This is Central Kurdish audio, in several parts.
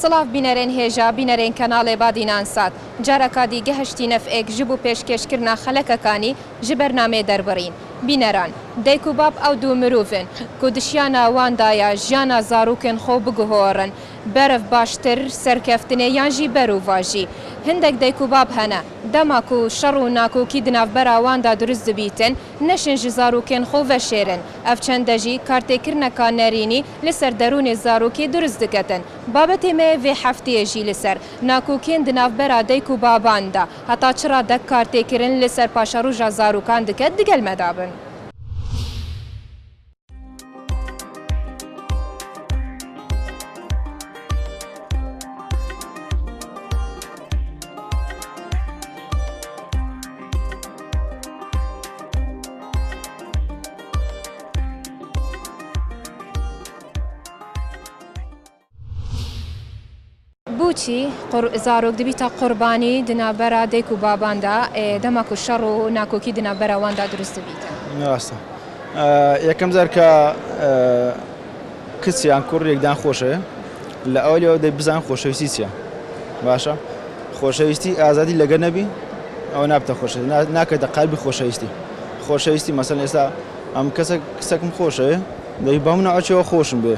سلااف بینەرێن هێژا بینەرێن کەناڵێ بادینان سات جارەکە دیگە هەشتی نەفئێک ji بۆ پێشکەشکردنا خەلەکەکانی ji بەرنامێ دەربڕین بینەران دایک و باب ئەو دوو مرۆڤن ku dişiyana wan daye jiyana zarokên xwe biguhorin berev baştir serkeftinê yan jî berûva jî hindek dayk û bab hene dema ku şer û nakokî di navbera wan da durist dibîtin neşin ji zarokên xwe veşêrin ev çende jî kartêkirneka nerînî li ser derûnê zarokê durist diketin babetê me vê hefteyê jî li ser nakokên di navbera dayk û baban da heta çira dek kartêkirin li ser paşeroja zarokan dike digel me dabin. بوچی زارۆک دەبیتە قوربانی دنابەرە دایک و باباندا دەما و شەڕ و ناکۆکی دنابەرە واندا دروست دەبیتە. ڕاستە یەکەم جار کە کچیان کوڕ یەکدان خۆشەیە لە ئەوەیەوە دەی بزان خۆشەویستی چییە باشە خۆشەویستی ئازادی لەگەر نەبی ئەوە نابتە خۆشەویستی ناکەیتە قەلبی خۆشەویستی مەسەڵەن ئێستا ئەم کەسێکم خۆشەیە دەبی بەم ناوچەوە خۆشم بێ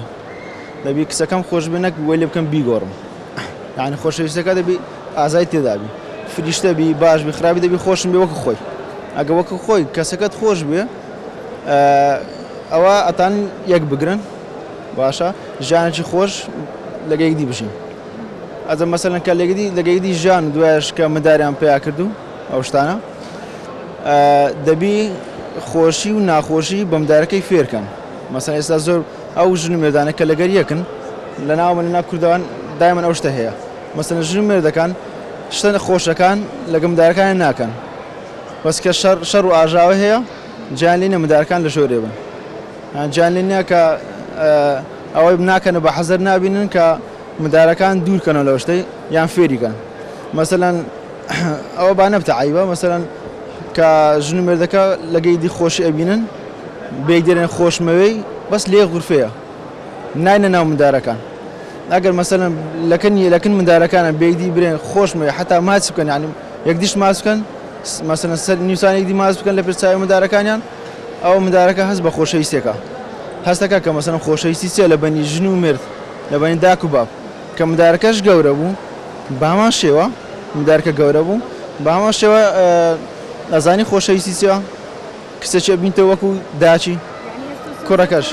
دەبی کچەکەم خۆش بێ نەک وێ لێ بکەم بیگۆڕم یعنی خۆشەویستەکە دەبی ئازای تێدابی فریشتە بی باش بی خراپی دەبی خۆشم بێ وەکو خۆی ئەگە وەکو خۆی کەسەکەت خۆش بێ ئەوە ئەتان یەک بگرن باشە ژیانێکی خۆش لەگەیەکدی بژین ئەجە مەسەڵەن کە لەگەیەکدی ژیان دوایش کە مداریان پێیا کردو ئەو شتانە دەبی خۆشی و ناخۆشی بەمدارەکەی فێرکەن مەسەڵەن ئێستا زۆر ئەو ژن و مێردانە کە لەگەر یەکن لەناو منە کوردەوان دایمەن ئەو شتە هەیە مەسەڵەن ژن و مێردەکان شتە خۆشەکان لەگە مدارەکان ناکەن بەس کە شەڕ و ئاژاوە هەیە گیان لێنە مدارەکان لە شۆرێ بن گیان لێ نییە کە ئەوەی ناکەنە بە حەزەر نابینن کە مدارەکان دوورکەنەوە لەو شتەی یان فێریکەن مەسەڵەن ئەوە با نەبتە عیبە مەسەڵەن کە ژن و مێردەکە لەگەیدی خۆشی ئەبینن بێک دێنێن خۆشمەوەی بەس لێ غورفەیە ناینە ناو مدارەکان ئەگەر مەسەڵەن لەکن مدارەکانە بێکدی برێن خۆشمەوەی حتا ماچ بکەن یعنی یەکدیش ماچ بکەن مەسەڵەن سەر نیوسانێکدی ماچ بکەن لە پرساوی مدارەکانیان ئەو مدارەکە هەست بە خۆشەویستێکە هەستەکە کە مەسەڵەن خۆشەویستی چیە لە بەنی ژن و مرد لە بەنی داک و باب کە مدارەکەش گەورە بوو بامان شێوە مدارکە گەورە بوو بامان شێوە ئەزانی خۆشەویستی چیە کچێکی بینتەوە وەکو داچی کوڕەکەش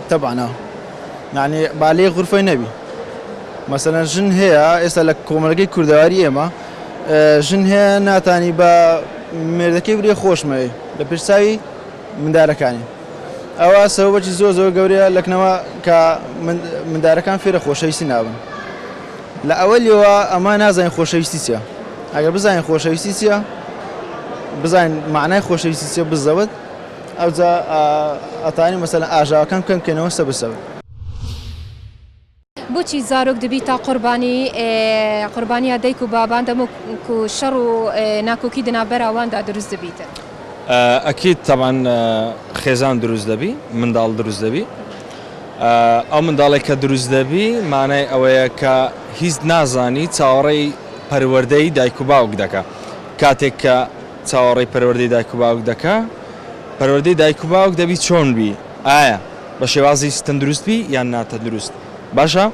تەبعا یعنی با لێ غورفەی نەبی مەسەڵەن ژن هەیە ئێستا لە کۆمەلگەی کوردەواری ئێمە ژن هەیە ناتانی بە مێردەکەی برێ خۆشمەوەی لە پرساوی مندارەکانی ئەوە سەبەبێکی زۆر گەورەیە لەکنەوە کە مندارەکان فێرە خۆشەویستی نابن لە ئەوەلیەوە ئەمە نازانین خۆشەویستی چیە ئەگەر بزانین خۆشەویستی چیە بزانین معنای خۆشەویستی چیە بزەوت ئەوجا ئەتانی مەسەڵەن ئاژاوەکان بکەنەوە سەبسەوت بۆچی زارۆک دەبیتە قوربانیە دایک و بابان دەمە و شەڕ و ناکۆکی دنابەرە واندا دروست دەبیتە ئەکید تەمان خێزان دروست دەبی منداڵ دروست دەبی ئەو منداڵێک کە دروست دەبی مانای ئەوەیە کە هیچ نازانی چاوەڕێی پەروەردەی دایک و باوک دەکا کاتێک کە چاوەڕێی پەروەردەی دایک و باوک دەکا پەروەردەی دایک و باوک دەبی چۆن بی ئایا بە شێوازی تەندروست بی یان ناتەندروست باشە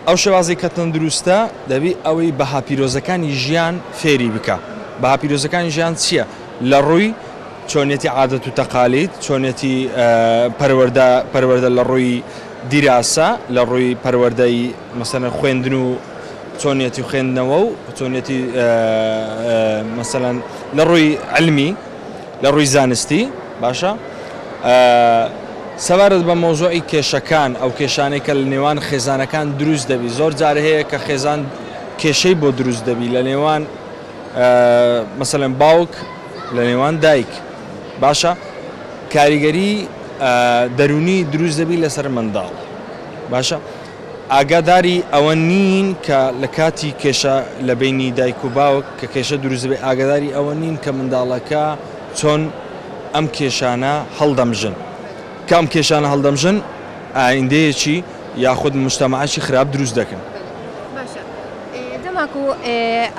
ئەو شێوازی کە تەندروستە دەبی ئەوەی بەها پیرۆزەکانی ژیان فێری بکە بەها پیرۆزەکانی ژیان چییە لە ڕووی چۆنێتی عادەت و تەقالید چۆنێتی پەروەردە لە ڕووی دیراسە لە ڕووی پەروەردەی مەسەڵەن خوێندن و چۆنێتی خوێندنەوە و چۆنێتی مەسەڵەن لە ڕووی علمی لە ڕووی زانستی باشە سەبارەت بە مۆزوعی کێشەکان ئەو کێشانەی کە لە نێوان خێزانەکان دروست دەبی زۆر جار هەیە کە خێزان کێشەی بۆ دروست دەبی لە نێوان مەسەڵەن باوک لە نێوان دایک باشە کاریگەری دەرونی دروست دەبی لەسەر منداڵ باشە ئاگاداری ئەوە نین کە لە کاتی کێشە لە بینی دایک و باوک کە کێشە دروست دەبێت ئاگاداری ئەوە نین کە منداڵەکە چۆن ئەم کێشانە هەڵدەمژن کام کێشانە هەڵدەمژن ئایندەیەکی یاخود مجتەمەعێکی خراپ دروست دەکەن. دەماکو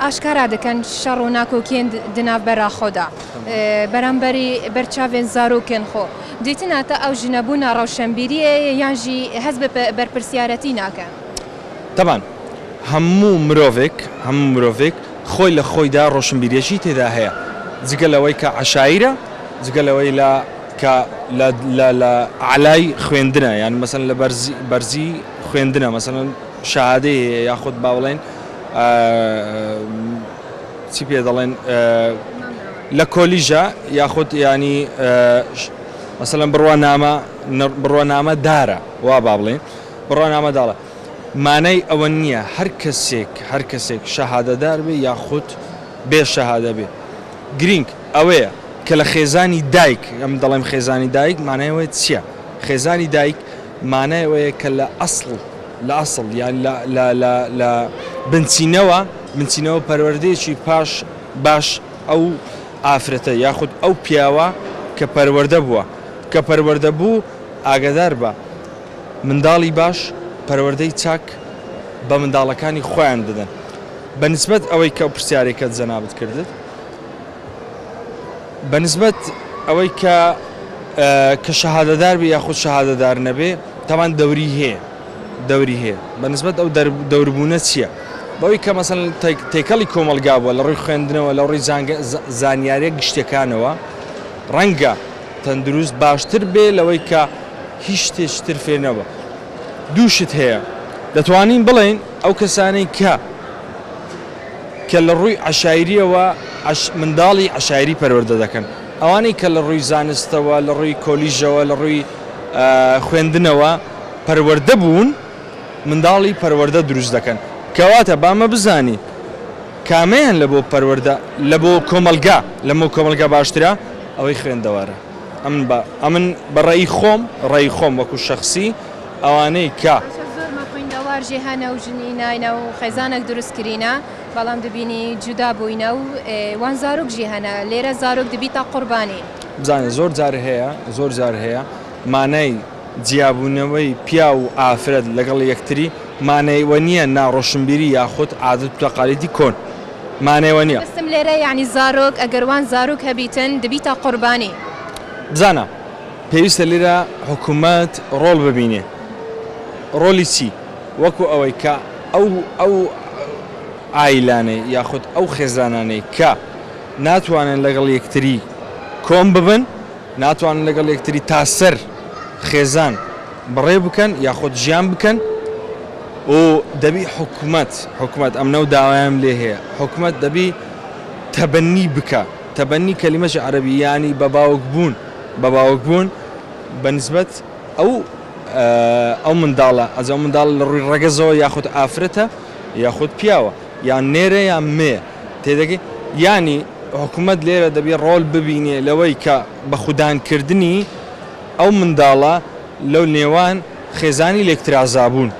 ئاشکارا دەکەن شەڕ و ناکۆکیان دناوبەرا خۆدا بەرامبەری بەرچاوێن زارۆکێن خۆ دیتناتە ئەو ژنەبوونا ڕەوشەمبیریە یانژی هەست بە بەرپرسیارەتی ناکەن. طبعا هەموو مرۆڤێک خۆی لە خۆیدا ڕۆشنبیریەکی تێدا هەیە جگە لەوەی کە عەشایرە جگە لەوەی لە عەلای خوێندنە یان مەسەن لە بەرزی خوێندنە مەسەن شەهادەی یاخود با بڵێن چی پێ دەڵێن لە کۆلیژە یاخود ینی مەسەلەن بڕوانامە دارە وا با بڵێن بڕوانامە داڵە مانای ئەوە نییە هەر کەسێک شەهادەدار بێ یاخود بێ شەهادە بێ گرنگ ئەوەیە کە لە خێزانی دایک ئەم دەڵێم خێزانی دایک مانایەوەی چییە؟ خێزانی دایک مانایەوەیە کە لە ئەسڵ یان لە بنچینەوە پەروەردەیەکی باش ئەو ئافرەتە یاخود ئەو پیاوە کە پەروەردە بوو ئاگادار بە منداڵی باش پەروەردەی چاک بە منداڵەکانی خۆیان دەدەن بەنسبەت ئەوەی کە پرسیارێکت جەنابەت کردت بەنسبەت ئەوەی کە شەهادەدار بێ یاخود شەهادەدار نەبێ تاوان دەوری هەیە بەنسبەت ئەو دەوربوونە چییە؟ بەوەی کە مەسەن تێکەڵی کۆمەلگا بووە لە ڕووی خوێندنەوە لە ڕووی زانیاریە گشتەکانەوە ڕەنگە تەندروست باشتر بێ لەوەی کە هیچ شتێشتر فێنەوە دووشت هەیە دەتوانین بڵێن ئەو کەسانەی کە لە ڕووی عەشایریەوە منداڵی عەشایری پەروەردە دەکەن ئەوانەی کە لە ڕووی زانستەوە لە ڕووی کۆلیژەوە لە ڕووی خوێندنەوە پەروەردە بوون منداڵی پەروەردە دروست دەکەن کەواتە بامە بزانی کامیان لە بۆ پەروەردە لە بۆ کۆمەلگا لەمە کۆمەلگا باشترە ئەوەی خوێندەوارە ئەمن بە ڕێی خۆم وەکو شەخسی ئەوانەی کە خوێندەوار جیهانە و ژنی ناینە و خێزانێک دروستکرینە بەڵام دەبینی جودا بووینە و وان زارۆک ژیهانە لێرە زارۆک دەبی تا قوربانی بزانێ زۆر جار هەیە مانای جیابوونەوەی پیا و ئافرەت لەگەڵ یەکتری مانەوە نییە ناڕۆشنبیری یاخود عادەت و تەقالیدی کۆن مانەوە نییە دەستم لێرە یعنی زارۆک ئەگەروان زارۆک هەبیتن دەبی تا قوربانی بزانە پێویستە لێرە حکوومەت ڕۆڵ ببینێ ڕۆلی چی وەکو ئەوەی کە ئەو ئایلانەی یاخود ئەو خێزانانەی کە ناتوانن لەگەڵ یەکتری کۆم ببن ناتوانن لەگەڵ یەکتری تاسەر خێزان بڕێ بکەن یاخود ژیان بکەن و دەبی حکوومەت ئەمنە و داوایان لێ هەیە حکوومەت دەبی تەبەنی بکە تەبەنی کەلیمەش عەرەبی یانی بە باوک بوون بەنسبەت ئەو منداڵە ئەو منداڵ لە ڕووی ڕەگەزەوە یاخود ئافرەتە یاخود پیاوە یان نێرە یان مێ تێدەگەی ینی حکوومەت لێرە دەبی ڕۆڵ ببینێ لەوەی کە بە خوددانکردنی ئەو منداڵە لەو نێوان خێزانی لێکترازابوون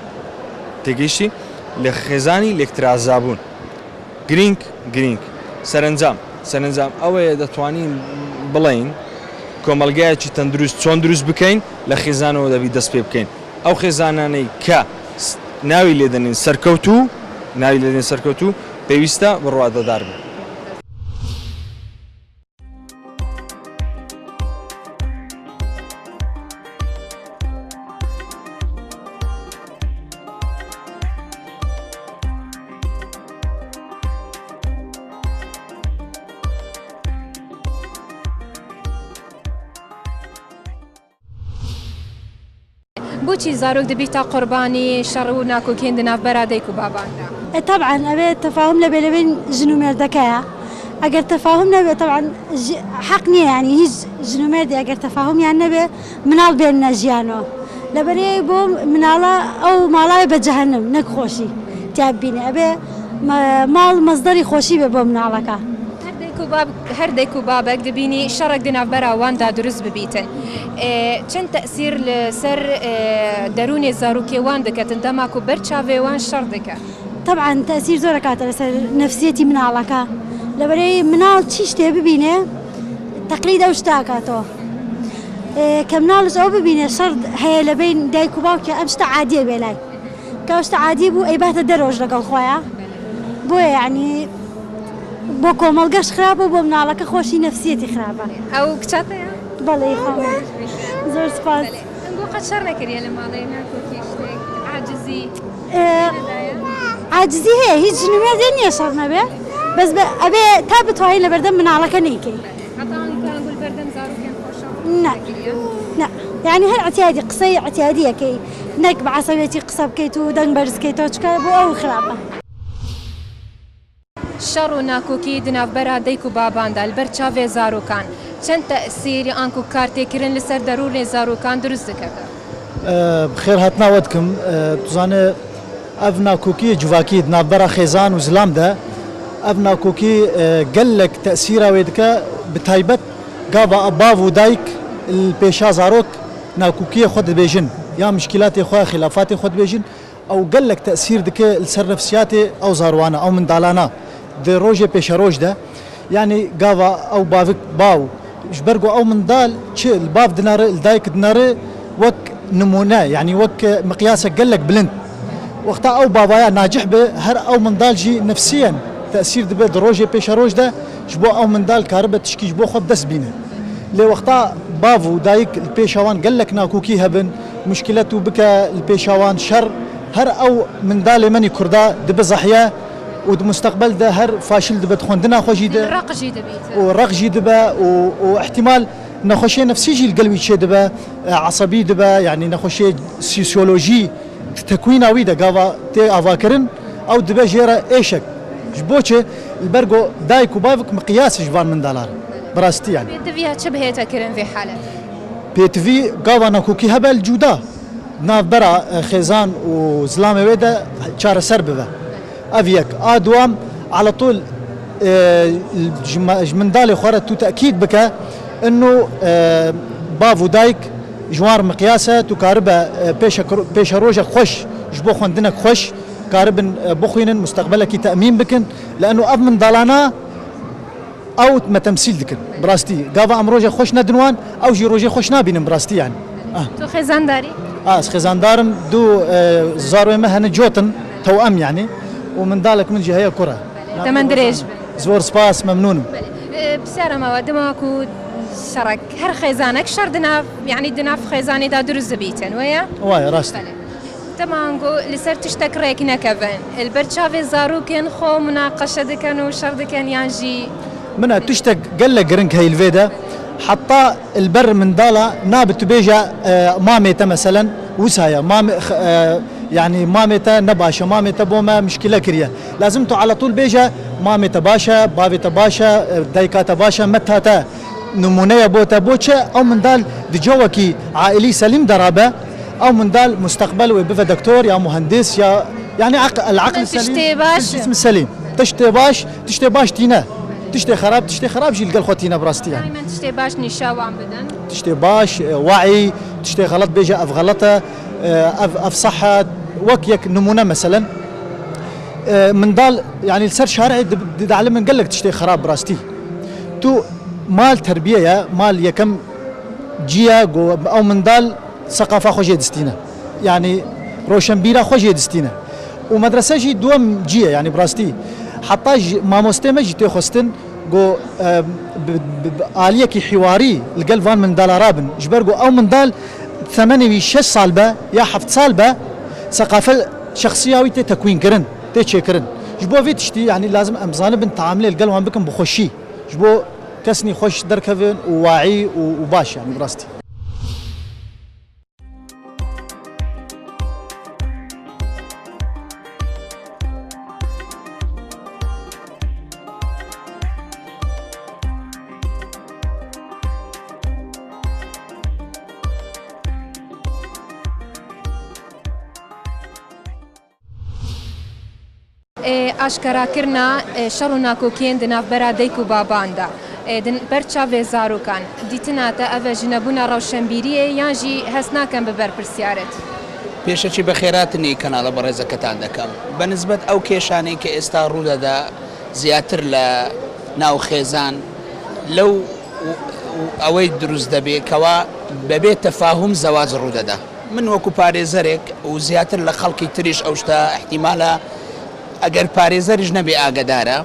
تێگەیشتی لە خێزانی لێکترازابوون گرنگ سەرنجام ئەوەیە دەتوانین بڵین کۆمەلگایەکی تەندروست چۆن دروست بکەین لە خێزانەوە دەبی دەست پێ بکەین ئەو خێزانانەی کە ناوی لێدەنین سەرکەوتوو پێویستە بڕوادەدار بن بۆچی زارۆک دەبی تا قوربانی شەڕ و ناکۆکێن ناوبەرا دایک و باباندا طبعا ئەبێت تەفاهم لە بێلەبێن ژن و مێردەکەیە ئەگەر تەفاهم نەبێت طبعا حەق نییە ینی هیچ ژن و مێردی ئەگەر تەفاهمیان نەبێ مناڵ بێنە ژیانەوە لەبەرەیە بۆ مناڵە ئەو ماڵای بە جەهەنم نەک خۆشی تیاب بینێ ئەبێ ماڵ مەزدەری خۆشی بێ بۆ مناڵەکە هەر دایک و بابەک دەبینی شەڕێک دناوبەرا واندا دروست ببیتن چەند تەئسیر لەسەر دەرونێ زارۆکێوان دەکەتن دەماک و بەرچاوێوان شەڕ دەکات طبعا تەئسیر زۆر دەکاتە لەسەر نەفسیەتی مناڵەکە لەبەرەی مناڵ چی شتێ ببینێ تەقلید ئەو شتاکاتەوە کە مناڵش ئەو ببینێ شەڕ هەیە لە بین دایک و باوکە ئەم شتە عادیە بێ لای کە شتە عادی بوو ئەی باتە دەرۆژ لەگەڵ خۆیان بۆیە یعنی بۆ کۆمەڵگەشت خراپە بۆ مناڵەکە خۆشی نەفسیەتی خراپە ئەو کچاتەیە بەڵێ خاوێن زۆر سپاس بۆ قەت شەڕ نەکردیە لە ماڵێ ناکۆکی شتێک عاجزی عاجزی هەیە هیچ ژنومێردێ نییە شەڕ نەبێ بەس ئەبێ تا بتوانین لە بەردەم مناڵەکە نەیکەی نه يعني هر اعتيادي قصي اعتيادية كي نك بعصبيتي قصب كيتو دنگ برز كيتو چكا بو او خرابة شەڕ و ناکۆکی دناوبەرە دایک و باباندا لەبەر چاوێ زارۆکان چەند تەئسیری ئانک و کارتێکردن لەسەر دەروونێ زارۆکان دروست دەکەن بخێر هاتناوەتکم توزانێ ئەڤ ناکۆکی جوواکی دناوبەرە خێزان و زلامدا ئەڤ ناکۆکی گەلێک تەئسیرا وێ دکە بتایبەت گاڤە باو و دایک پێشا زارۆک ناکۆکیە خۆ دەبێژن یا مشکلاتی خۆ خلافاتی خۆ دەبێژن ئەو گەلێک تەئسیر دکە لەسەر نەفسیاتی ئەو زاروانە ئەو منداڵانە دە ڕۆژێ پێشە ڕۆژدا یعنی گاڤە ئەو باوک باو ji ber ku ew mindal çi li bav dinare li dayek dinare wek nimûne yani wek miqyasek gelek bilind wexta ew bavaya nacih be her ew mindal jî nefsiyen tesîr dibe di rojê pêşa roj de ji bo ew mindal karibe tişkî ji bo xwe dest bîne lê wexta bav û dayik li pêşa wan gelek nakûkî hebin muşkilet û bike li pêşa wan şer her ew mindalê menî Kurda dibe zehye و مستقبل ده هر فاشل دبت خوندنا خوشي ده رقجي دبيت ورقجي دبا واحتمال نخوشي نفسي جي القلبي شي دبا عصبي دبا يعني نخوشي سيسيولوجي تكويناوي ده قاوا تي افاكرن او دبا جيرا ايشك جبوچه البرغو دايك وبافك مقياس جبان من دولار براستي يعني بيتفيها شبهتها كرن في حاله بيتفي قاوا نكوكي هبل جودا ناف برا خيزان وزلامه ويدا شار سربه أفيك دوام على طول جمندالي خورت تأكيد بك إنه بافو دايك جوار مقياسة تكاربة بيش روجة خوش جبو خوندنك خوش كاربن بخوين مستقبلك تأمين بكن لأنه أب من ضلانا أو ما تمثيل دكن براستي قافا أم روجة خوش ندنوان أو جي روجة خوش نابين براستي يعني تو خزان داري؟ خزان دارم دو زاروي مهن جوتن توأم يعني ومن ذلك من جهة كرة تمن دريج زور سباس ممنون بسيارة مواد ماكو شرك هر خيزانك شر دناف يعني دناف خيزاني دا دروز بيتن ويا راست تمانگو لسر تشتك ريكنا كفن البرشافي زاروكن خو مناقشة دكن وشر دكن يانجي منا تشتك قال لك جرنك هاي الفيدا حتى البر من دالا نابت بيجا ماميتا مثلا وسايا مام يعني ماميتا نباشا ماميتا بوما مشكلة كريا لازم تو على طول بيجا ماميتا باشا بافيتا باشا دايكاتا باشا متاتا نمونيا بوتا بوتشا او من دال دجوكي عائلي سليم درابة او من دال مستقبل ويبقى دكتور يا مهندس يا يعني العقل السليم الجسم السليم تشتي باش تينا تشتي خراب جيل قال خوتينا براستي يعني دائما تشتي باش نشاو عم بدن تشتي باش وعي تشتي غلط بيجا اف غلطه اف صحه وكيك نمونه مثلا من ضال يعني السر شارعي دعلم من قال لك تشتي خراب براستي تو مال تربيه يا مال يكم جيا او من ضال ثقافه خوجي دستينا يعني روشن بيرا خوجي دستينا ومدرسه جي دوم جيا يعني براستي حتى ما مستمج تخستن جو آلية كي حواري القلبان من دال رابن جبرجو او من دال 86 سال با يا حفت سال با ثقافه شخصيه وي تكوين كرن تشكرن جبو في تشتي يعني لازم امزانه بنت تعامل القلبان بكم بخشي جبو كسني خوش دركفن وواعي وباش يعني براستي ئاشکراکردنا شەڕ و ناکۆکیên di navbera dayk û baban da ber çavê zarokan dîtina te ev jinebûna rewşenbîriyê yan jî hes nakin bi ber pirsyaret پێشەکی بە خێراتنی کەناڵە بەڕێزەکەتان دەکەم بەنسبەت ئەو کێشانەی کە ئێستا ڕوودەدا زیاتر لە ناو خێزان لەو ئەوەی دروست دەبێت کەوا بەبێت تەفاهم زەواج ڕوودەدا من وەکو پارێزەرێک و زیاتر لە خەڵکی تریش ئەو شتە احتیمالە ئەگەر پارێزەریش نەبێ ئاگدارە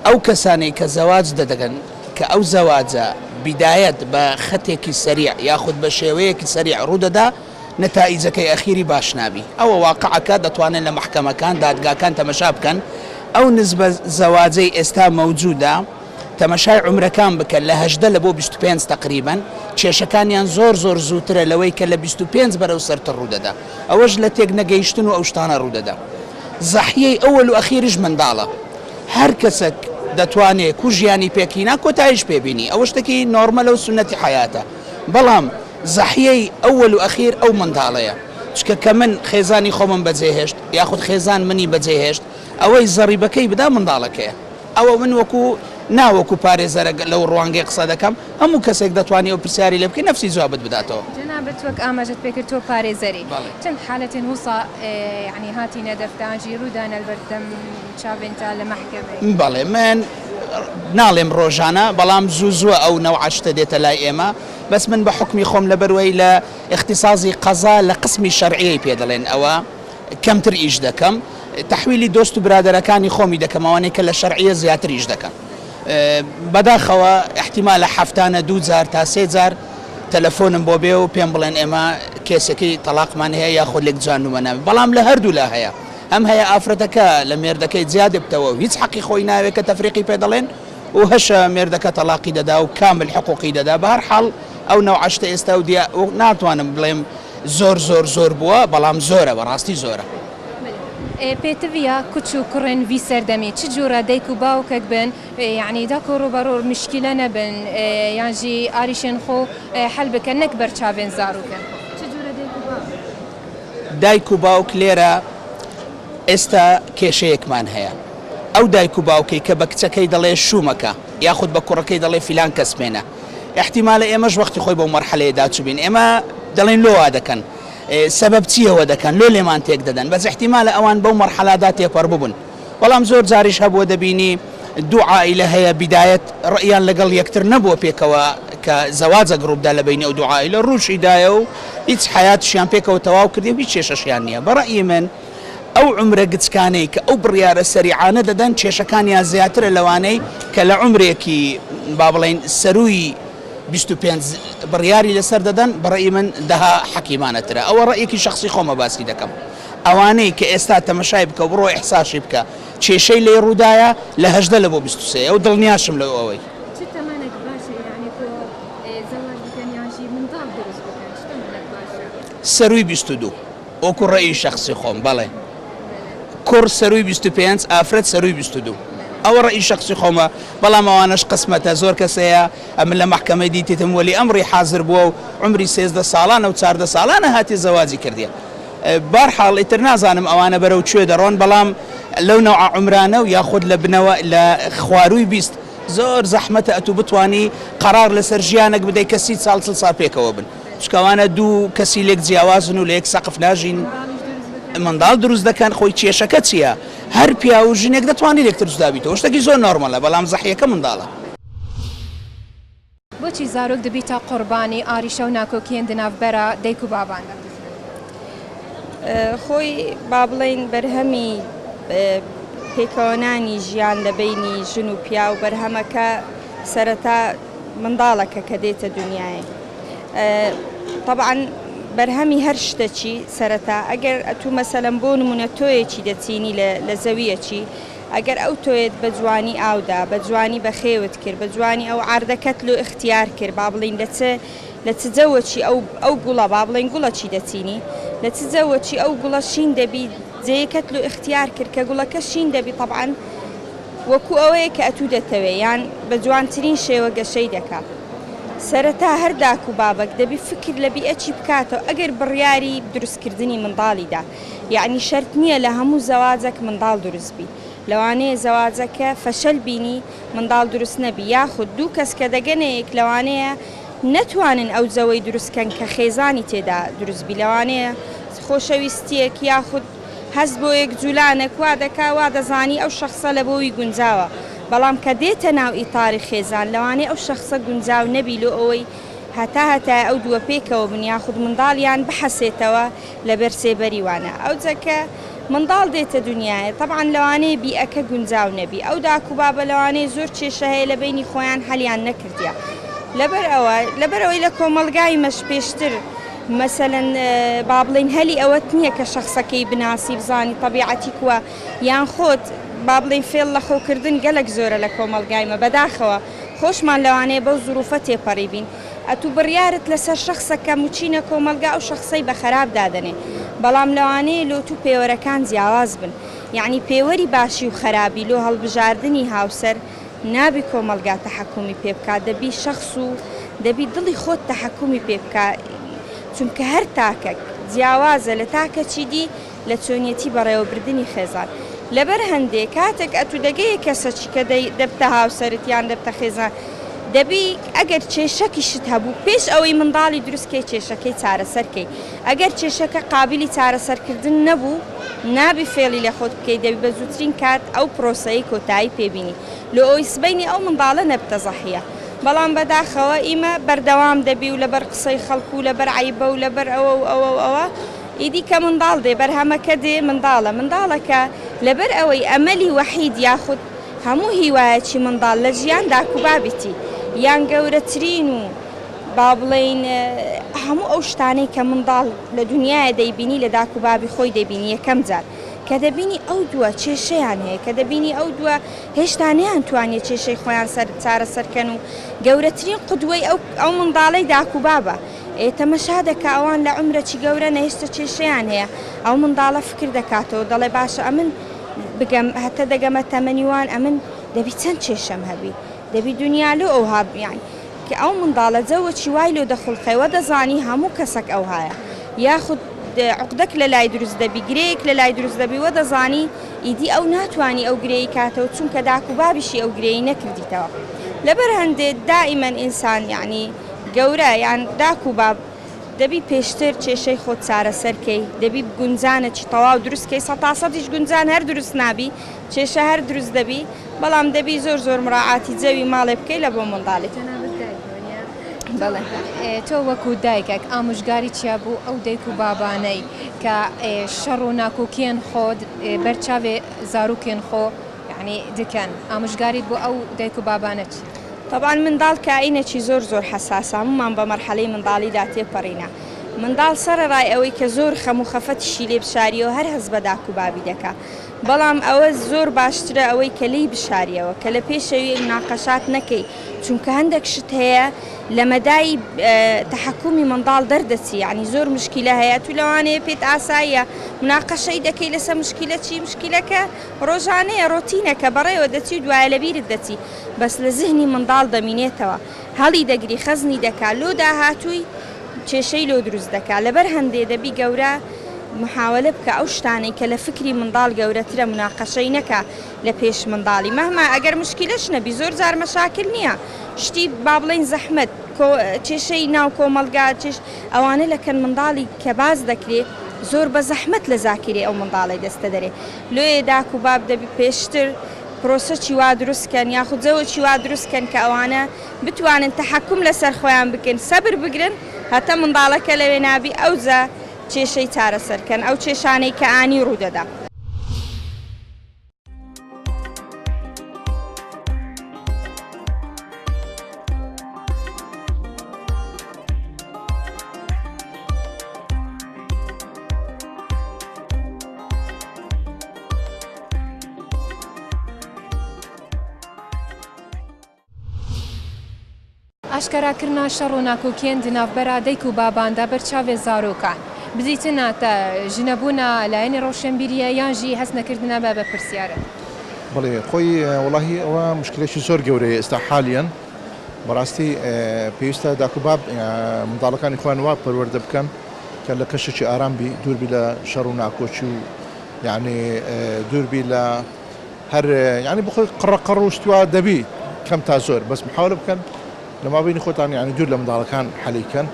ئەو کەسانەی کە زەواج دەدەگەن کە ئەو زەواجە بیدایەت بە خەتێکی سەریع یاخود بە شێوەیەکی سەریع ڕوودەدا نەتائیجەکەی ئەخیری باش نابی ئەوە واقعەکە دەتوانن لە محکەمەکان دادگاکان تەمەشا بکەن ئەو نسبە زەواجەی ئێستا مەوجودە تەمەشای عمرەکان بکەن لە 18 لە بۆ 25 تقریبا کێشەکانیان زۆر زووترە لەوەی کە لە 25 بەرەو سەرتە ڕوودەدا ئەوەش لە تێک نەگەیشتن و ئەو شتانە ڕوودەدا زەحیەی ئەوەل و ئەخیریش منداڵە هەر کەسێک دەتوانێت کو ژیانی پێکینا کۆتاییش پێبینی ئەوە شتێکی نۆرمەلە و سنەتی حیاتە بەڵام زەحیەی ئەوەل و ئەخیر ئەو منداڵەیە چکە کە من خێزانی خۆمم بەجێهێشت یاخود خێزان منی بەجێهێشت ئەوەی زەڕیبەکەی بدا منداڵەکەیە ئەوە من وەکو ناوەکو پارێزەرە لەو ڕوانگەی قسە دەکەم هەموو کەسێک دەتوانێت ئەو پرسیاری لێ بکەی نەفسی جوابت بداتەوە جنابەت وەک ئاماژەت پێکرد تۆ پارێزەری چەند حالەتێن وسا یعنی هاتینە دەفتانجی ڕوودانە بەردەم چاوێنتا لە محکەمەی بەڵێ من ناڵێم ڕۆژانە بەڵام زووە ئەو نەوعشتە دێتە لای ئێمە بەس من بە حکمی خۆم لەبەروەی لە اختصازی قەزا لە قسمی شەرعیەی پێ دەڵێن ئەوە کەمتر ئیش دەکەم تحویلی دۆست و برادەرەکانی خۆمی دەکەم ئەوانەی کە لە شەرعیە زیاتر ئیش دەکەم بەداخەوە احتیمالە هەفتانە 2000 تا 3000 تەلەفۆنم بۆ بێ و پێم بڵێن ئێمە کێسەکەی تەلاقمان هەیە یاخۆ لێک جانومەناوی بەڵام لە هەردوو لا هەیە ئەم هەیە ئافرەتەکە لە مێردەکەی جیادە بتەوە و هیچ حەقی خۆی ناوێت کە تەفریقی پێ دەڵێن و هەشە مێردەکە تەلاقی دەدا و کامل حقوقی دەدا بە هەر حاڵ ئەو نەوعشتە ئێستا و ناتوانم بڵێم زۆر بووە بەڵام زۆرە بەڕاستی زۆرە پێتەویە کوچ و کوڕێن وی سەردەمی چ جۆرە دایک و باوکەک بن یعنی داک و ڕوبەڕۆ مشکلە نەبن یانجی ئاریشێن خۆ حەل بکەن نەک بەرچاوێن زاروکەن چ جۆرە دایک و باوک لێرە ئێستا کێشەیەکمان هەیە ئەو دایک و باوکەی کە بە کچەکەی دەڵێ شومەکە یاخود بە کوڕەکەی دەڵێ فیلان کەسمێنە احتیمالە ئێمەش وەختی خۆی بۆ مەرحەلەیەدا چوبین ئێمە دەڵێن لۆوا دەکەن سبب چیەوە دەکەن لۆ لێمان تێک دەدەن بەس احتیمالە ئەوان بەو مەرحەلادا تێپەڕ ببوون بەڵام زۆر جاریش هەبووە دەبینی دوو عائیلە هەیە بیدایەت ڕئیان لەگەڵ یەکتر نەبووە پێکەوە کە زەواجە گڕوبدا لە بینی ئەو دوو عائیلە ڕووشی دایە و هیچ حیاتشیان پێکەوە تەواو کردی و هیچ کێشەشیان نییە بەڕەئی من ئەو عمرە گچکانەی کە ئەو بڕیارە سەریعانە دەدەن کێشەکانیان زیاترە لەوانەی کە لە عمرێکی با بڵێن سەروی 25 بڕیاری لەسەر دەدەن بەڕێی من دەها حەکیمانەترە ئەوە ڕێیەکی شخصی خۆمە باسی دەکەم ئەوانەی کە ئێستا تەمەشای بکە بڕۆ ئیحساشی بکە کێشەی لێ ڕوودایە لە 18 لە بۆ 23 ئەو دڵنیاشم لەو ئەوەی سەروی 22 ئۆکو ڕێی شخصی خۆم بەڵێ کوڕ سەروی 25 ئافرەت سەروی 22 ئەوە ڕێی شخصی خۆمە بەڵام ئەوانش قسمەتە زۆر کەسەیە ئەم لە محکەمەی دیتم وەلی ئەمری حاضر بووە و عمری 13 ساڵانە و 14 ساڵانە هاتی زەواجی کردیە بارحاڵ ئیتر نازانم ئەوانە بەرەو کوێ دەڕۆن بەڵام لەو نەوع عمرانە و یاخود لە بنەوە لە خواروی 20 زۆر زەحمەتە ئەتوو بتوانی قەرار لەسەر ژیانێک بدەی کە 30 ساڵ پێکەوە بن چکەوانە دوو کەسی لێک جیاوازن و لە یەک سەقف ناژین منداڵ دروست دەکەن خۆی کێشەکە چییە هەر پیا و ژنێک دەتوانانی لێکتر جودابیتەوە شتێکی زۆر نۆرمەلە بەڵام زەحیەکە منداڵە بۆچی زارۆک دەبیتە قوربانی ئاریشە و ناکۆکیێن دناوبەرە دایک و باباندا خۆی با بڵێن بەرهەمی پێکەوەنانی ژیان لە بینی ژن و پیا و بەرهەمەکە سەرەتا منداڵەکە کە دێتە دنیاە طبعاً بەرهەمی هەر شتەچی سەرەتا ئەگەر ئەتوو مەسەلەن بۆ نمونە تۆیەکی دەچینی لە زەویەکی ئەگەر ئەو تۆیت بە جوانی ئاودا بە جوانی بەخێوت کرد بە جوانی ئەو عاردەکەت لۆ اختیار کرد با بڵین لە چ جەوەکی ئەو گوڵە با بڵێن گوڵەکی دەچینی لە چ جەوەکی ئەو گوڵە شین دەبی جەیەکەت لۆ اختیار کرد کە گوڵەکە شین دەبی طبعاً وەکو ئەوەیە کە ئەتوو دەتەوێ یان بە جوانترین شێوە گەشەی دەکات سەرەتا هەر داک و بابک دەبی فکر لە بیئەچی بکاتەوە ئەگەر بڕیاری دروستکردنی منداڵیدا یعنی شەرت نییە لە هەموو زەواجێک منداڵ دروست بی لەوانەیە زەواجەکە فەشەل بینی منداڵ دروست نەبی یاخود دوو کەس کە دەگەنەیەک لەوانەیە نەتوانن ئەو جەوەی دروستکەن کە خێزانی تێدا دروستبی لەوانەیە خۆشەویستیەک یاخود هەست بۆ یەک جوولانێک وا دەکا وا دەزانی ئەو شەخصە لە بۆی گونجاوە بەڵام کە دێتە ناو ئیتاری خێزان لەوانەیە ئەو شەخصە گونجاو نەبی لە ئەوەی هەتا ئەو دووە پێکەوە بن یاخود منداڵیان بحەسێتەوە لەبەر سێبەری وانە ئەو جەکە منداڵ دێتە دنیاە طبعا لەوانەیە بیئەکە گونجاو نەبی ئەو داکو بابە لەوانەیە زۆر کێشە هەیە لە بینی خۆیان هەلیان نەکردیا لەبەرەوەی لە کۆمەلگای مەش پێشتر مەسەلەن با بڵین هەلی ئەوەت نییە کە شخصەکەی بناسی بزانی طبیعەتی کووە یان خۆت با بڵین فێڵ لە خۆکردن گەلک زۆرە لە کۆمەلگایمە بەداخەوە خۆشمان لەوانەیە بەو زروفە تێپەڕی بین ئەتوو بڕیارت لەسەر شخصەکە موچینە کۆمەلگا ئەو شخصەی بە خراپ دادنێ بەڵام لەوانەیە لۆتو پێوەرەکان جیاواز بن یعنی پێوەری باشی و خراپی لۆ هەڵبژاردننی هاوسەر نابی کۆمەلگا تەحەکومی پێ بکات دەبی شخص و دەبی دڵی خۆت تەحەکومی پێ بکات چونکە هەر تاکەک جیاوازە لە تاکە چیدی لە چۆنیەتی بەڕێوەبردننی خێزان لەبەر هەندێک کاتێک ئەتو دەگەیە کەسەچی کە دەبتە هاوسەرت یان دەبتە خێزان دەبی ئەگەر کێشەکی شت هەبوو پێش ئەوەی منداڵی دروستکەی کێشەکەی چارەسەرکەی ئەگەر کێشەکە قابلی چارەسەرکردن نەبوو نابی فێڵی لە خۆت بکەیت دەبی بە زووترین کات ئەو پرۆسەی کۆتایی پێبینی لە ئەوی سبەینی ئەو منداڵە نەبتە زەحیە بەڵام بەداخەوە ئیمە بەردەوام دەبی و لەبەر قسەی خەڵکو و لەبەر عیبە و لەبەر ئەوە ئیدی کە منداڵ دێ بەرهەمەکە دێ منداڵەکە لەبەر ئەوەی ئەمەلی وەحید یاخود هەموو هیوایەکی منداڵ لە ژیاندا کوبابیتی یان گەورەترین و با بڵین هەموو ئەو شتانەی کە منداڵ لە دنیاە دەیبینی لە داکوبابی خۆی دەبینی یەکەم جار کە دەبینی ئەو دووە کێشەیان هەیە کە دەبینی ئەو دووە هێشتانیان توانێت کێشەی خۆیان چارەسەرکەن و گەورەترین قودوەی ئەو منداڵەی داکوبابە تەمەشا دەکا ئەوان لە عمرەی گەورە نەهێشتە کێشەیان هەیە ئەو منداڵە فکر دەکاتەوە دەڵێ باشە ئەمن بگەم هەتە دەگەمە تەمەنیوان ئەمن دەبی چەند کێشەم هەبی دەبی دنیا لۆ ئەو هابیان کە ئەو منداڵە جەوەکی وای لۆ دەخڵخەوە دەزانی هەموو کەسێک ئەو هەیە یاخود عقدەك لە لای دروست دەبی گرەیەک لە لای دروست دەبی وە دەزانی ئیدی ئەو ناتوانانی ئەو گرەی کاتەوە چونکە داکوبابیشی ئەو گرەی نەکردیتەوە لەبەر هەندێک دائیمەن ئینسان یعنی گەورە یان داکوباب دەبی پێشتر کێشەی خۆت چارەسەرکەی دەبی گونجانێکی تەواو دروستکەی 100% گونجان هەر دروست نابی کێشە هەر دروست دەبی بەڵام دەبی زۆر مراعاتی جەوی ماڵێ بکەی لە بۆ منداڵی بەڵێ تۆ وەکو دایکێک ئامۆژگاری چیا بوو ئەو دایک و بابانەی کە شەڕ و ناکۆکیان خۆ بەرچاوێ زاروکێن خۆ یعنی دکەن ئامۆژگاریت بۆ ئەو دایک و بابانە چی؟ طبعا منداڵ کائینێکی زۆر حساسە هەمومان بە مەرحەلەی منداڵیدا تێپەڕینە منداڵ سەرەڕای ئەوەی کە زۆر خەم و خەفەتیشی لێ بشاریەوە هەر هەز بە داکوبابی دەکا بەڵام ئەوە زۆر باشترە ئەوەی کە لی بشاریەوە کە لە پێشەوی مناقەشات نەکەی چونکە هەندێک شت هەیە لە مەدای تەحەکومی منداڵ دەردەچی یعنی زۆر مشکلە هەیە تو لەوانەیە پێت ئاساییە مناقەشەی دەکەی لەسەر مشکلە چی مشکلەکە ڕۆژانەیە ڕۆتینەکە بەڕێوە دەچی دوایە لەبیرت دەچی بەس لە زهنی منداڵ دەمینێتەوە هەڵی دەگری خەزنی دەکا لۆ داهاتووی کێشەی لۆ دروست دەکا لەبەر هەندێ دەبی گەورە محاولە بکە ئەو شتانەی کە لە فکری منداڵ گەورەترە مناقەشەی نەکا لە پێش منداڵی مەهما ئەگەر مشکلەش نەبی زۆر جار مەشاکل نییە شتی با بڵێن زەحمەت کێشەی ناو کۆمەلگا ئەوانە لەکەن منداڵی کە باز دەکرێت زۆر بە زەحمەت لە زاکیری ئەو منداڵی دەستە دەرێ لێ داکوباب دەبی پێشتر پرۆسەی وا دروستکەن یاخود جەوەکی وا دروستکەن کە ئەوانە بتوانن تەحەکوم لەسەر خۆیان بکەن سەبر بگرن هەتە منداڵەکە لەوێ نابی ئەوجا کێشەی چارەسەرکەن ئەو کێشانەی کە ئانی ڕوودەدا. ئاشکراکردنا شەڕ و ناکۆکیان دناوبەرە دایک و باباندا بەرچاوێ زارۆکان بزیتنە تە ژنەبوونا لایەنی ڕۆشنبیریە یانژی هەست نەکردنە بە پرسیارە بەڵێ خۆی وڵاهی ئەوە مشکلێکی زۆر گەورەیە ئێستا حالیان بەڕاستی پێویستە داکوباب منداڵەکانی خۆیان وا پەروەردە بکەن کە لە کەشێکی ئارامبی دووربی لە شەڕ و ناکۆچی و یعنی دووربی لە هەر یعنی بخۆی قڕەقڕ و شتوا دەبی کەم تا زۆر بەس محاولە بکەن لە مابینی خۆتان یعنی دوور لە منداڵەکان حەلیکەن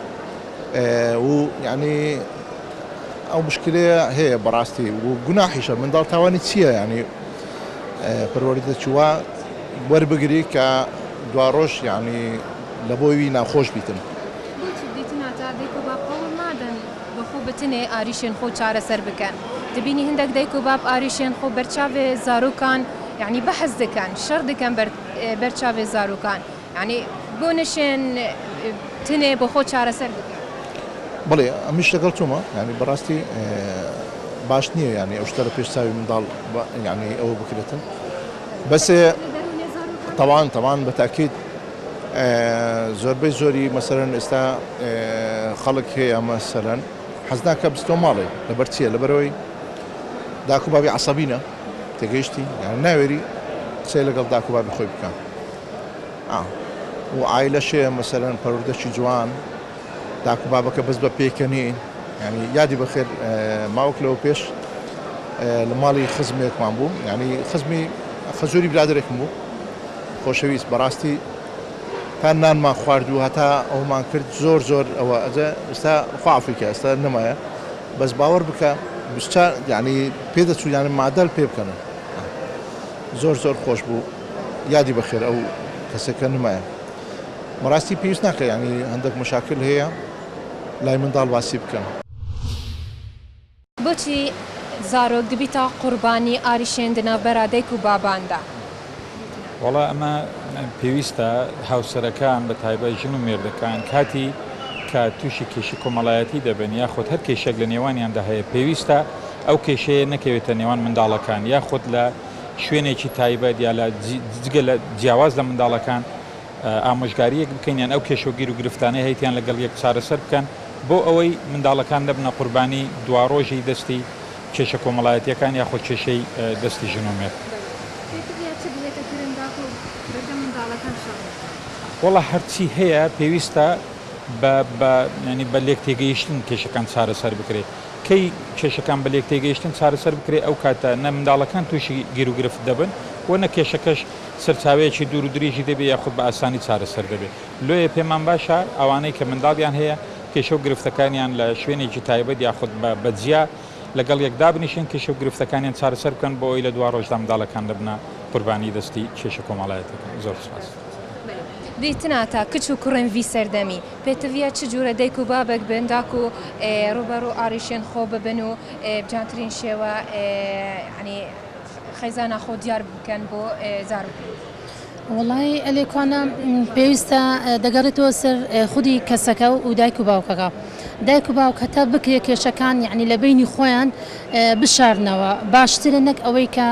و یعنی ئەو مشکلەیە هەیە بەڕاستی و گوناحیشە منداڵ تاوانی چییە یعنی پەروەردە چوە وەربگری کە دواڕۆژ یعنی لە بۆوی ناخۆش بیتن. دایک و باب قەول نادەن بەخۆ بتنێ ئاریشێن خۆ چارەسەر بکەن. دەبینی هەندێک دایک و باب ئاریشێن خۆ بەرچاوێ زارۆکان یعنی بەحەز دەکەن شەڕ دەکەن بەرچاوێ زارۆکان یعنی بۆ نەشێن تنێ بە خۆ چارەسەر بکەن. بڵێ ئەمیش لەگەڵ چۆمە ینی بەڕاستی باش نییە ینی ئەو شتە لە پێش چاوی منداڵ ینی ئەوە بکرێتن بەسێ تەوان بەتاکید زۆربەی زۆری مەسەرەن ئێستا خەڵک هەیە مەسەرەن حەز ناکە بستۆ ماڵێ لەبەر چییە لەبەرەوەی داک و بابی عەسەبینە تێگەیشتی یان ناوێری قسەی لەگەڵ داک و بابی خۆی بکەن و عایلەشەیە مەسەرەن پەروەردەشی جوان داک و بابەکە بەس بە پێکەنین ینی یادی بەخێر ماوەک لەوە پێش لە ماڵی خزمێکمان بوو ینی خزمی خەزۆری برادێکم بوو خۆشەویست بەڕاستی تا نانمان خوارد و هەتا ئەومان کرد زۆر ئەوە ئێستا خوافیکە ئێستا نەمایە بەس باوەڕ بکە ینی پێدەچوو یانی مادەل پێ بکەنن زۆر خۆش بوو یادی بەخێر ئەو کەسەکە نمایە بەڕاستی پێویست ناکە ینی هەندێک مشاکل هەیە لای منداڵ باسی بکەن. بۆچی زارۆک دەبیتە قوربانی ئاریشێندنە بەرە دایک و باباندا؟ وڵا ئەمە پێویستە هاوسەرەکان بە تایبەت ژن و مێردەکان کاتی کە تووشی کێشی کۆمەڵایەتی دەبن یاخود هەر کێشێک لە نێوانیاندا هەیە پێویستە ئەو کێشەیە نەکەوێتە نێوان منداڵەکان یاخود لە شوێنێکی تایبەت یا لە جگە لە جیاواز لە منداڵەکان ئامۆژگاریەک بکەینیان ئەو کێشۆگیر و گرفتانەی هەیتیان لەگەڵ یەک چارەسەر بکەن بۆ ئەوەی منداڵەکان دەبنە قوربانی دواڕۆژی دەستی کێشە کۆمەڵایەتیەکان یاخود کێشەی دەستی ژن و مێرد. وڵا هەرچی هەیە پێویستە بە لێک تێگەیشتن کێشەکان چارەسەر بکرێت کەی کێشەکان بە لێک تێگەیشتن چارەسەر بکرێت ئەو کاتە نە منداڵەکان تووشی گیر و گرفت دەبن و نە کێشەکەش سەرچاوەیەکی دوور و درێژی دەبێت یاخود بە ئاسانی چارەسەر دەبێت لۆیە پێمان باشە ئەوانەی کە منداڵیان هەیە کێشە و گرفتەکانیان لە شوێنێکی تایبەت یاخود بەجیا لەگەڵ یەکدا بنیشن کێشە و گرفتەکانیان چارەسەر بکەن بۆ ئەوی لە دوا ڕۆژدا منداڵەکان دەبنە قوربانی دەستی کێشە کۆمەڵایەتەکان. زۆر سپاس. دیتناتە کچ و کوڕێن وی سەردەمی پێتەویە چ جوورە دایک و بابێک بن داک و ڕوبەر و ئاریشێن خۆ ببن و بجانترین شێوە ینی خەیزانە خۆ دیار بکەن بۆ زار بکەن. وڵی ئەلێکوانە پێویستە دەگەڕێتەوە سەر خودی کەسەکە و دایک و باوکەکە دایک و باوکەتە بکرێت کێشەکان یعنی لە بینی خۆیان بشارنەوە باشترە نەک ئەوەی کە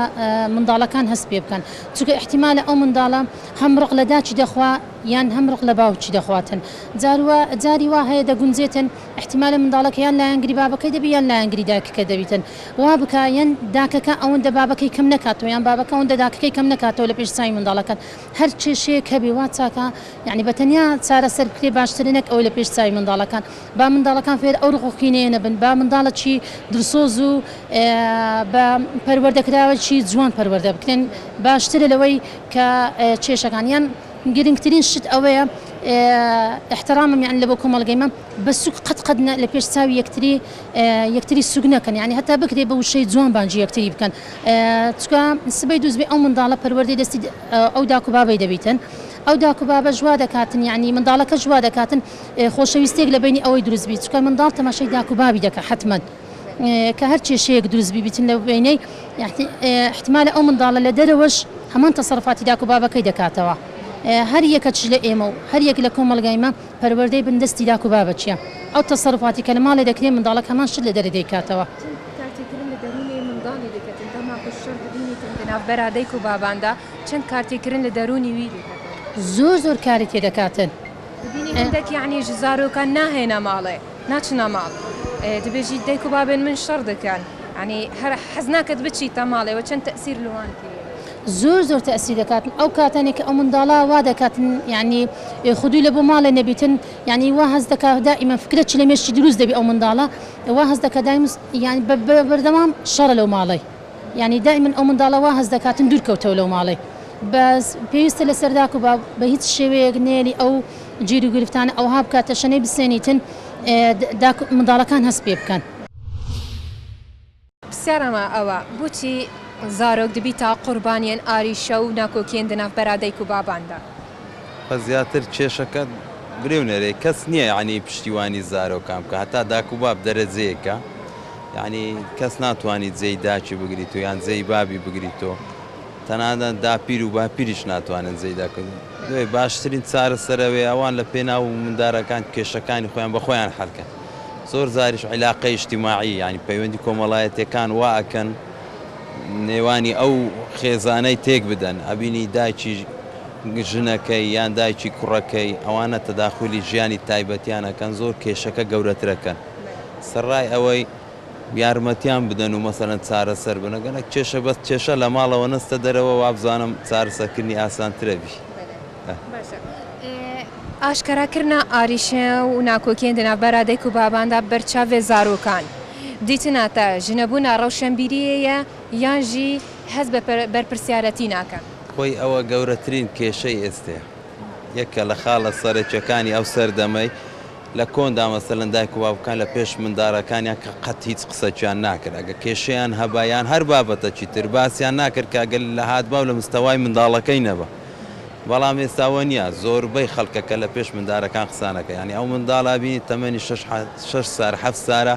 منداڵەکان هەست پێ بکەن چونکە احتیمالە ئەو منداڵە هەم ڕق لە داچی دەخوا یان هەم ڕق لە باوکی دەخواتن جاری وا هەیە دەگونجێتن احتیمالە منداڵەکە یان لایەنگری بابەکەی دەبی یان لایەنگری داکەکە دەبیتن وا بکە یان داکەکە ئەوەندە بابەکەی کەم نکاتەوە یان بابەکە ئەوەندە داکەکەی کەم نکاتەوە لە پێشچوی منداڵەکان هەر کێشەیەک هەبێ وا چاکە یعنی بەتەنیا چارەسەر بکرێ باشترە نەک ئەوەی لە پێشچوی منداڵەکان با منداڵەکان فێر ئەو ڕقوقینەیە نەبن با منداڵەکی درسۆز و بە پەروەردەکراوەکی جوان پەروەردە بکرێن باشترە لەوەی کە کێشەکانیان گرنگترین شت ئەوەیە احترامم یعنی لە بۆ کۆمەڵگەیمە بە سوک قەت لە پێش چاوی یەکتری سوگ نەکەن یعنی هەتا بکرێ بە وشەی جوان بانجی یەکتری بکەن چکە سبەی دووزبێ ئەو منداڵە پەروەردەی دەستی ئەو داک و بابەی دەبیتن ئەو داک و بابە ژوا دەکاتن یعنی منداڵەکە ژوا دەکاتن خۆشەویستێک لە بینی ئەوەی دروستبی چکە منداڵ تەماشای داک و بابی دەکە حتمما کە هەر کێشەیەک دروستبی بیتن لە بینەی احتیمالە ئەو منداڵە لە دەرەوەش هەمان تەسەڕفاتی داک و بابەکەی دەکاتەوە هەر یەکە چ لە ئێمە و هەر یەک لە کۆمەڵگایمە پەروەردەی بندستی داک و بابە چییە ئەو تەسەڕفاتی کە لە ماڵێ دەکرێت منداڵەکە هەمان شت لە دەرە دەیکاتەوە بەرە دایک و باباندا چەند کارتێکردن لە دەرونی وی زۆر کاری تێدەکاتن هەندێک یعنی زارۆکان ناهێنە ماڵێ ناچنە ماڵ دەبێژی دایک و بابێن من شەڕ دەکەن ینی هەر حەز ناکەت بچیتە ماڵێەوە چەند تەسیر لەوان زۆر تەسی دەکاتن ئەو کاتانێک کە ئەو منداڵا وا دەکاتن یعنی خودوی لە بۆ ماڵێ نەبیتن یعنی وا هەز دەکات دائیمە فکرە چ لە مێشتی دروست دەبی ئەو منداڵە وا هەز دەکات دائیم یعنی بەردەوام شەڕە لەو ماڵی یعنی دائیمەن ئەو منداڵە وا هەز دەکاتن دوورکەوتەوە لەو ماڵی بەس پێویستە لەسەر داک و بە هیچ شێوەیەک نێری ئەو گیر و گرفتانە ئەو ها بکاتە شەنەی بسێنیتن منداڵەکان هەست پێ بکەن. پرسیارەمە ئەوە بۆچی زارۆک دەبی تا قوربانیان ئاریشە و ناکۆکیێن دەناوبەرا دایک و باباندا بە زیاتر کێشەکە برێونەرێ کەس نییە ینی پشتیوانی زارۆکان بکە هەتا داک و باب دەرەجەیەکە یعنی کەس ناتوانێت جێی داچی بگریت و یان جێی بابی بگریتەوە تەنانەت داپیر و باپیریش ناتوانن جێی داکردن دوێ باشترین چارە سەرەوەی ئەوان لە پێناو مندارەکان کێشەکانی خۆیان بە خۆیان حەلکەن زۆر زاریش عیلاقەی اجتیماعی ینی پەیوەندی کۆمەڵایەتەکان وا ئەکەن نێوانی ئەو خێزانەی تێک بدەن ئەبینی دایکی ژنەکەی یان دایکی کوڕەکەی ئەوانە تەداخلی ژیانی تایبەتیانەکەن زۆر کێشەکە گەورەترەکەن سەرڕای ئەوەی یارمەتیان بدەن و مەسەرەن چارەسەر بنەگەنە کێشە بەس کێشە لە ماڵەوە نستە دەرەوە وابزانم چارەسەرکردنی ئاسانترەبی ئاشکراکردنا ئاریشە و ناکۆکیێن دەناوبەرا دایک و باباندا بەرچاوێ زارۆکان دیتناتە ژنەبوونا ڕەوشەمبیریەیە یانژی هەز بە بەرپرسیارەتی ناکەن خۆی ئەوە گەورەترین کێشەی ئێستێ یەکە لە خاڵە سەرچەکانی ئەو سەردەمەی لە کۆندا مەسەلەن دایک و باوکان لە پێش منداڕەکانیان کە قەت هیچ قسەچیان ناکرد ئەگە کێشەیان هەبایان هەر بابەتەکی تر باسییان ناکرد کاگەل لە هاتباو لە مستەوای منداڵەکەی نەبە بەڵام ئێستاوە نییە زۆربەی خەڵکەکە لە پێش مندارەکان قسانەکە ینی ئەو منداڵا بینی تەمەنی 6 سار 7 سارە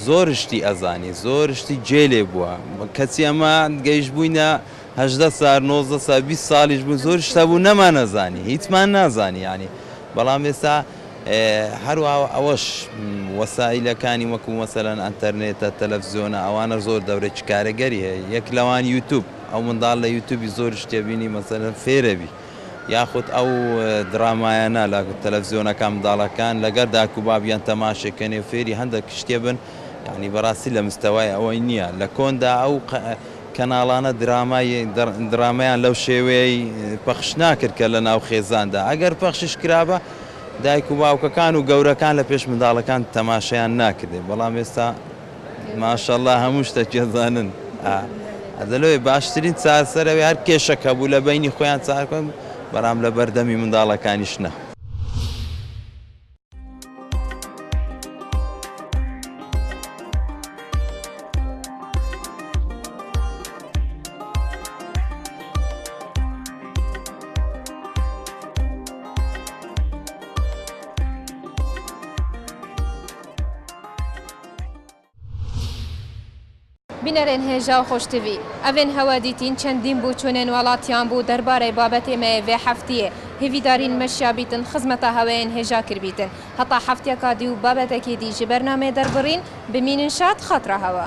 زۆر شتی ئەزانی زۆر شتی جێلێ بووە کەچی ئەمە گەیشت بووینە 18 سار 19 سار 20 ساڵیش بوو زۆر شتە بوو نەمان نەزانی هیچمان نازانی ینی بەڵام ئێستا هەروە ئەوەش وەسایلەکانی وەکو مەسەلەن ئەنتەرنێتە تەلەڤیزیۆنە ئەوانە زۆر دەورێکی کارەگەری هەیە یەک لەوان یوتیوب ئەو منداڵ لە یوتیوبی زۆر شتێبینی مەسەلەن فێرەبی یاخود ئەو درامایانە لە تەلەڤیزیۆنەکان منداڵەکان لەگەر داک و بابیان تەماشەکەنێ و فێری هەندێک شتێ بن یعنی بەڕاستی لە مستەوای ئەوەی نییە لە کۆندا ئەو کەناڵانە درامایان لەو شێوەیەی پەخش ناکرد کە لە ناو خێزاندا ئەگەر پەخشش کرابە دایک و باوکەکان و گەورەکان لە پێش منداڵەکان تەماشایان ناکردێ بەڵام ئێستا ماشەڵڵا هەموو شتێکیزانن ئەدەلۆی باشترین چارەسەرەوەی هەر کێشەکە بوو لە بینی خۆیان چارکەن بەرام لە بەردەمی منداڵەکانیش نە بینەرێن هێژا و خۆشتوی ئەڤێن هەوا دیتین چەندین بوو چۆنێن وڵاتیان بوو دەربارەی بابەتێ مەیەڤێ هەفتیە هێویدارین مەشیابیتن خزمەتە هەوەیەن هێژا کردبیتن هەتا هەفتێکا دی و بابەتێکی دی ji بەرنامێ دەربڕین بمینن شاد خەترە هەوا